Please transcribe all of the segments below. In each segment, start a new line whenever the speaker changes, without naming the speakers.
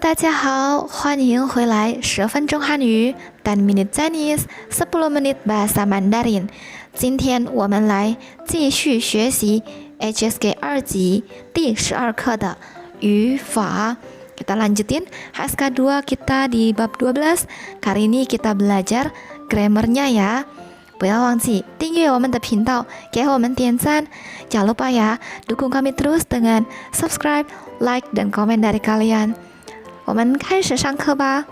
大家好，欢迎回来10分钟汉语10 minute Chinese 10 menit bahasa Mandarin。今天我们来继续学习 HSK 2级第12课的语法。Kita lanjutin HSK 2 kita di bab 12. Kali ini kita belajar grammarnya ya. 不要忘记订阅我们的频道，给我们点赞。Jangan lupa ya, dukung kami terus dengan subscribe, like, dan komen dari kalian。我们开始上课吧。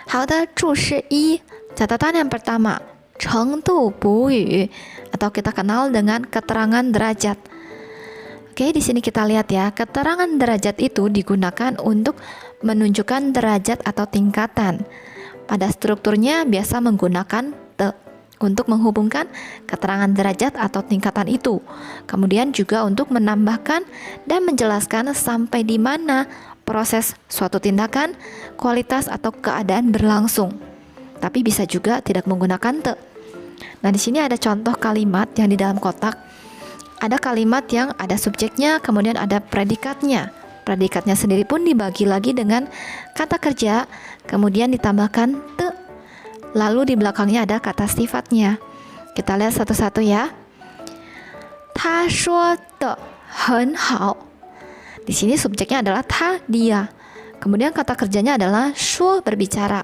好的，注释一 catatan yang pertama, 程度补语 atau kita kenal dengan keterangan derajat. Oke, di sini kita lihat ya, keterangan derajat itu digunakan untuk menunjukkan derajat atau tingkatan. Pada strukturnya biasa menggunakan the untuk menghubungkan keterangan derajat atau tingkatan itu. Kemudian juga untuk menambahkan dan menjelaskan sampai di mana proses suatu tindakan, kualitas atau keadaan berlangsung. Tapi bisa juga tidak menggunakan the. Nah, di sini ada contoh kalimat yang di dalam kotak. Ada kalimat yang ada subjeknya, kemudian ada predikatnya. Predikatnya sendiri pun dibagi lagi dengan kata kerja, kemudian ditambahkan the. Lalu di belakangnya ada kata sifatnya. Kita lihat satu-satu ya. 他说的很好. Di sini subjeknya adalah ta, dia. Kemudian kata kerjanya adalah shuo, berbicara.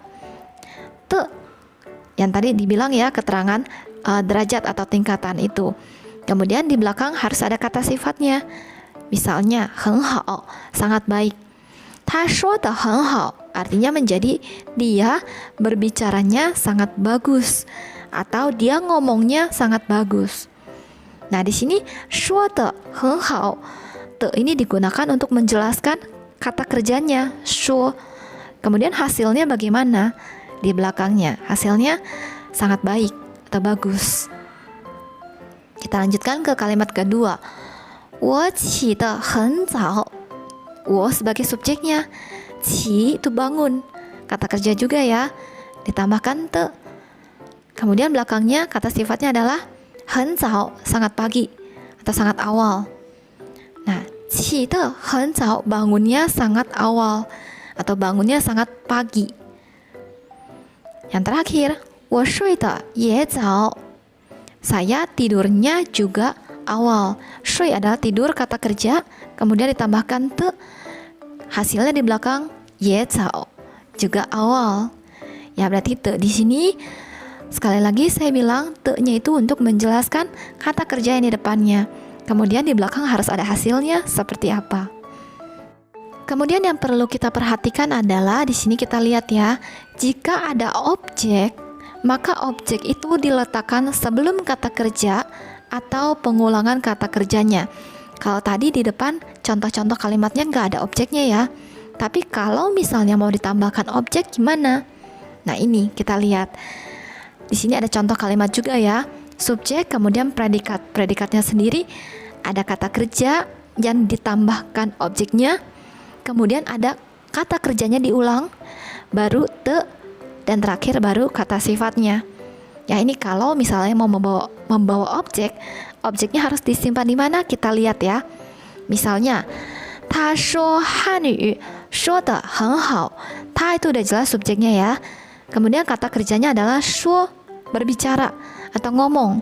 Te, yang tadi dibilang ya, keterangan derajat atau tingkatan itu. Kemudian di belakang harus ada kata sifatnya. Misalnya, 很好, sangat baik. 他说的很好 artinya menjadi dia berbicaranya sangat bagus atau dia ngomongnya sangat bagus. Nah, di sini 说的很好 te ini digunakan untuk menjelaskan kata kerjanya 说. Kemudian hasilnya bagaimana? Di belakangnya hasilnya sangat baik atau bagus. Kita lanjutkan ke kalimat kedua. 我起得很早. 我 sebagai subjeknya, 起 itu bangun, kata kerja juga ya, ditambahkan te. Kemudian belakangnya kata sifatnya adalah 很早, sangat pagi atau sangat awal. Nah, 起得很早, bangunnya sangat awal atau bangunnya sangat pagi. Yang terakhir, 我睡得也早. Saya tidurnya juga awal. 睡 adalah tidur, kata kerja, kemudian ditambahkan te. Hasilnya di belakang ye cao, juga awal. Ya, berarti te di sini sekali lagi saya bilang te-nya itu untuk menjelaskan kata kerja yang di depannya. Kemudian di belakang harus ada hasilnya seperti apa. Kemudian yang perlu kita perhatikan adalah di sini kita lihat ya, jika ada objek, maka objek itu diletakkan sebelum kata kerja atau pengulangan kata kerjanya. Kalau tadi di depan contoh-contoh kalimatnya nggak ada objeknya ya. Tapi kalau misalnya mau ditambahkan objek gimana? Nah, ini kita lihat. Di sini ada contoh kalimat juga ya. Subjek kemudian predikat. Predikatnya sendiri ada kata kerja yang ditambahkan objeknya. Kemudian ada kata kerjanya diulang, baru te, dan terakhir baru kata sifatnya. Ya, ini kalau misalnya mau membawa objek, objeknya harus disimpan di mana? Kita lihat ya. Misalnya, 他说汉语说得很好. Ta itu udah jelas subjeknya ya. Kemudian kata kerjanya adalah 说, berbicara atau ngomong.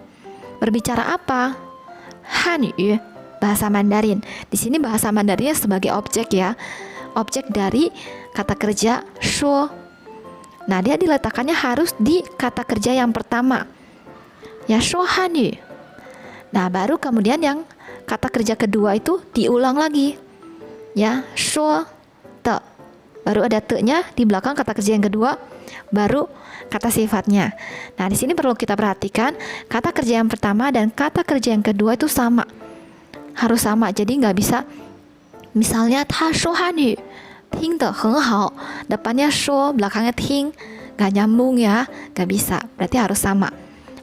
Berbicara apa? Hanyu, bahasa Mandarin. Di sini bahasa Mandarinnya sebagai objek ya. Objek dari kata kerja 说. Nah, dia diletakkannya harus di kata kerja yang pertama. Ya, 说汉语. Nah, baru kemudian yang kata kerja kedua itu diulang lagi. Ya, 说的. Baru ada te-nya di belakang kata kerja yang kedua, baru kata sifatnya. Nah, di sini perlu kita perhatikan kata kerja yang pertama dan kata kerja yang kedua itu sama. Harus sama. Jadi nggak bisa misalnya 他说汉语听得很好, depannya 说, belakangnya 听, nggak nyambung ya, nggak bisa. Berarti harus sama.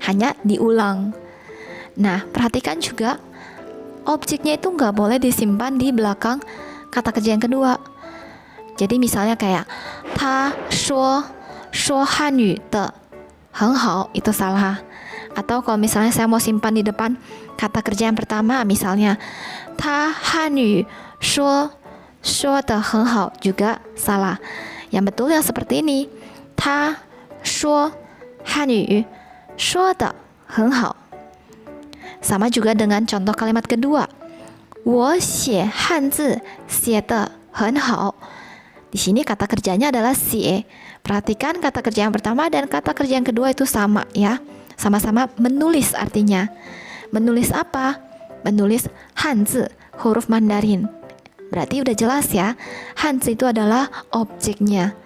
Hanya diulang. Nah, perhatikan juga objeknya itu nggak boleh disimpan di belakang kata kerja yang kedua. Jadi misalnya kayak 他说汉语的很好, itu salah. Atau kalau misalnya saya mau simpan di depan kata kerja yang pertama, misalnya 他汉语说说得很好 juga salah. Yang betul yang seperti ini. 他说汉语说得很好. Sama juga dengan contoh kalimat kedua. 我写汉字写得很好. Di sini kata kerjanya adalah xie. Perhatikan kata kerja yang pertama dan kata kerja yang kedua itu sama ya. Sama-sama menulis artinya. Menulis apa? Menulis hanzi, huruf Mandarin. Berarti udah jelas ya. Hanzi itu adalah objeknya.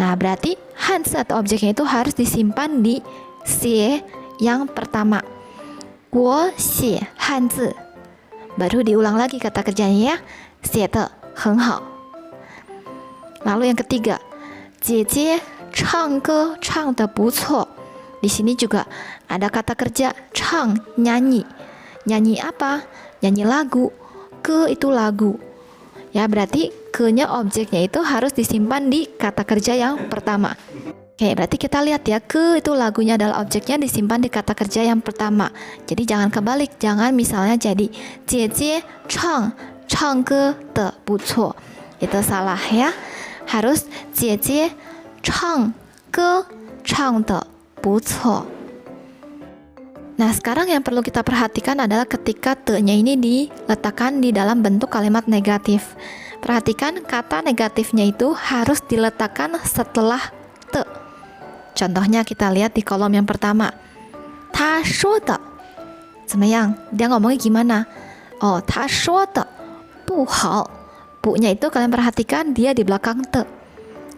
Nah, berarti hanzi atau objeknya itu harus disimpan di xie yang pertama. 我写汉字. Baru diulang lagi kata kerjanya ya. 写得很好. Lalu yang ketiga, 姐姐唱歌唱得不错. Di sini juga ada kata kerja 唱 nyanyi. Nyanyi apa? Nyanyi lagu. Ke itu lagu. Ya, berarti ke-nya objeknya itu harus disimpan di kata kerja yang pertama. Oke, berarti kita lihat ya, ke itu lagunya adalah objeknya disimpan di kata kerja yang pertama. Jadi jangan kebalik, jangan misalnya jadi 姐姐唱歌的不错. Itu salah ya. Harus 姐姐唱歌唱得不错. Nah, sekarang yang perlu kita perhatikan adalah ketika te-nya ini diletakkan di dalam bentuk kalimat negatif. Perhatikan kata negatifnya itu harus diletakkan setelah te. Contohnya kita lihat di kolom yang pertama. 他说的怎么样? Dia ngomongnya gimana? Oh, 他说的不好. Bu-nya itu kalian perhatikan dia di belakang te.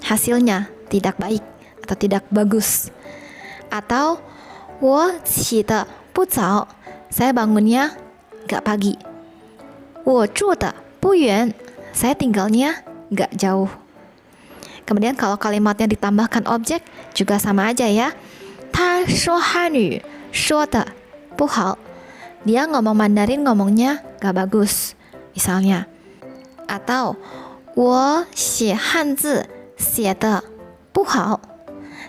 Hasilnya tidak baik atau tidak bagus. Atau 我起得不早. Saya bangunnya gak pagi. 我住得不远. Saya tinggalnya gak jauh. Kemudian kalau kalimatnya ditambahkan objek juga sama aja ya. 他说汉语说得不好. Dia ngomong Mandarin ngomongnya gak bagus. Misalnya. Atau 我写汉字写得不好.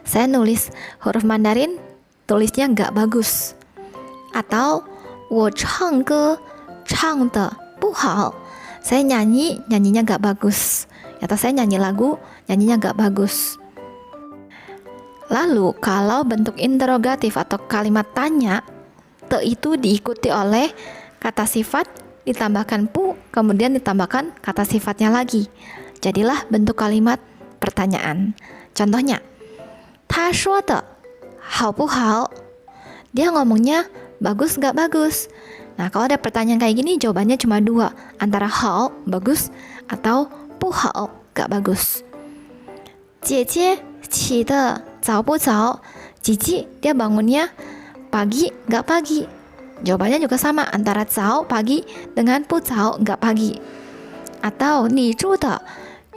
Saya nulis huruf Mandarin tulisnya gak bagus. Atau 我唱歌唱得不好. Saya nyanyinya gak bagus. Atau saya nyanyi lagu, nyanyinya gak bagus. Lalu kalau bentuk interrogatif atau kalimat tanya, te itu diikuti oleh kata sifat ditambahkan pu, kemudian ditambahkan kata sifatnya lagi. Jadilah bentuk kalimat pertanyaan. Contohnya, 他说的好不好? Dia ngomongnya bagus gak bagus? Nah, kalau ada pertanyaan kayak gini, jawabannya cuma dua, antara hao, bagus, atau 不好, gak bagus. 姐姐起得早不早? Cici, dia bangunnya pagi, gak pagi? Jawabannya juga sama, antara 早, pagi, dengan 不早, gak pagi. Atau 你住的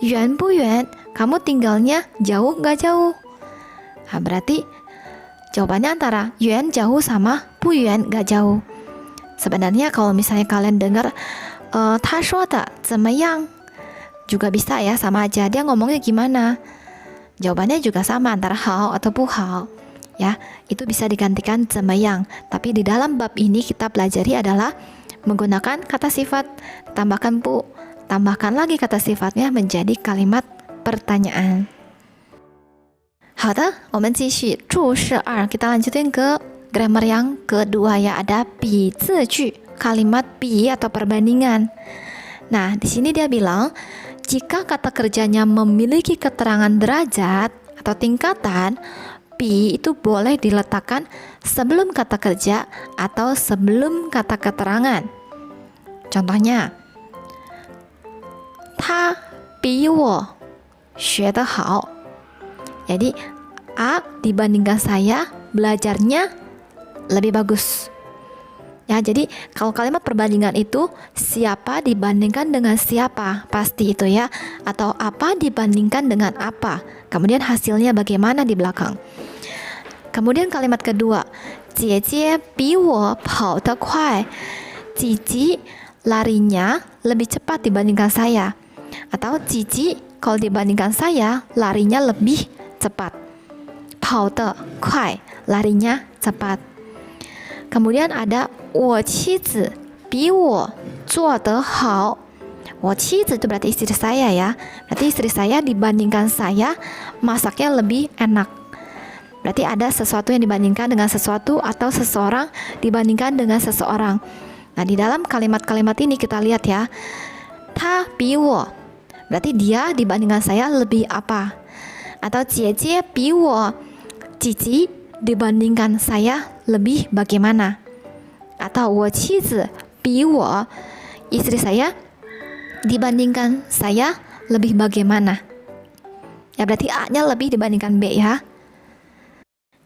远不远? Kamu tinggalnya jauh gak jauh? Nah, berarti jawabannya antara 远 jauh sama 不远 gak jauh. Sebenarnya kalau misalnya kalian dengar 他说的怎么样? Juga bisa ya, sama aja. Dia ngomongnya gimana? Jawabannya juga sama, antara hao atau bu hao. Ya, itu bisa digantikan 怎么样. Tapi di dalam bab ini kita pelajari adalah menggunakan kata sifat, tambahkan bu, tambahkan lagi kata sifatnya menjadi kalimat pertanyaan. 好的，我们继续注释2. Kita lanjutin ke grammar yang kedua ya, ada 比字句, kalimat 比 atau perbandingan. Nah, di sini dia bilang, jika kata kerjanya memiliki keterangan derajat atau tingkatan, pi itu boleh diletakkan sebelum kata kerja atau sebelum kata keterangan. Contohnya, 他比我学得好. Jadi, A dibandingkan saya belajarnya lebih bagus. Ya, jadi kalau kalimat perbandingan itu siapa dibandingkan dengan siapa, pasti itu ya. Atau apa dibandingkan dengan apa. Kemudian hasilnya bagaimana di belakang. Kemudian kalimat kedua, 姐姐比我跑得快. Cici larinya lebih cepat dibandingkan saya. Atau Cici kalau dibandingkan saya larinya lebih cepat. 跑得快, larinya cepat. Kemudian ada 我妻子比我做得好.我妻子 itu berarti istri saya ya. Berarti istri saya dibandingkan saya masaknya lebih enak. Berarti ada sesuatu yang dibandingkan dengan sesuatu atau seseorang dibandingkan dengan seseorang. Nah, di dalam kalimat-kalimat ini kita lihat ya. Ta bi wo. Berarti dia dibandingkan saya lebih apa? Atau jie jie bi wo. Cici dibandingkan saya lebih bagaimana? Atau wo qizi bi wo. Istri saya dibandingkan saya lebih bagaimana? Ya berarti A-nya lebih dibandingkan B ya.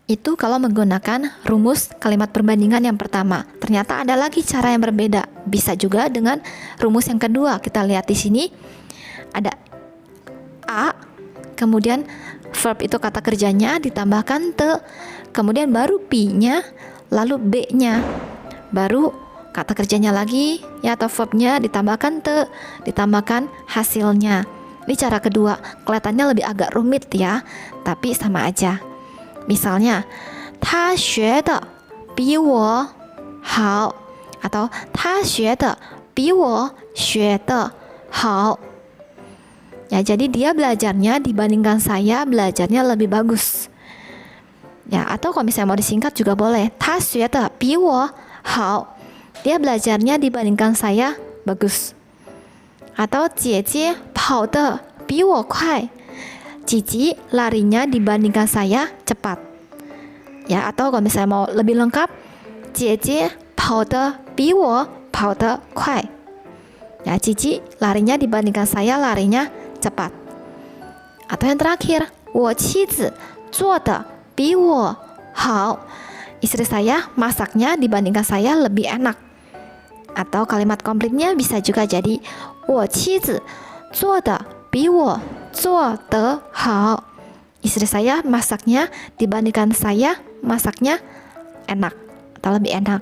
Itu kalau menggunakan rumus kalimat perbandingan yang pertama. Ternyata ada lagi cara yang berbeda. Bisa juga dengan rumus yang kedua. Kita lihat di sini ada A, kemudian verb itu kata kerjanya ditambahkan te, kemudian baru be-nya, lalu be-nya, baru kata kerjanya lagi ya atau verbnya ditambahkan te, ditambahkan hasilnya. Ini cara kedua, kelihatannya lebih agak rumit ya, tapi sama aja. Misalnya, 他学的比我好 atau 他学的比我学的好. Ya, jadi dia belajarnya dibandingkan saya belajarnya lebih bagus. Ya, atau kalau misalnya mau disingkat juga boleh. 他学的比我好. Dia belajarnya dibandingkan saya bagus. Atau 姐姐跑得比我快. Cici larinya dibandingkan saya cepat. Ya, atau kalau misalnya mau lebih lengkap, 姐姐跑得比我跑得快. Ya, Cici larinya dibandingkan saya larinya cepat. Atau yang terakhir, 我妻子做得比我好. Istri saya masaknya dibandingkan saya lebih enak. Atau kalimat komplitnya bisa juga jadi 我妻子做得比我做得好. Istri saya masaknya dibandingkan saya masaknya enak atau lebih enak.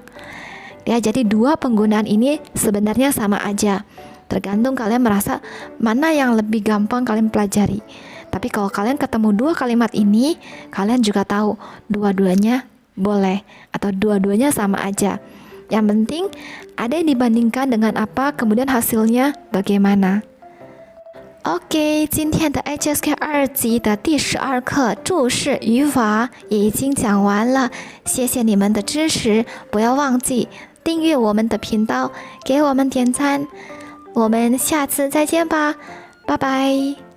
Ya, jadi dua penggunaan ini sebenarnya sama aja. Tergantung kalian merasa mana yang lebih gampang kalian pelajari. Tapi kalau kalian ketemu dua kalimat ini, kalian juga tahu dua-duanya boleh atau dua-duanya sama aja. Yang penting ada yang dibandingkan dengan apa, kemudian hasilnya bagaimana. OK， 今天的 HSK 2级的第12课注释语法也已经讲完了，谢谢你们的支持，不要忘记订阅我们的频道，给我们点赞，我们下次再见吧，拜拜。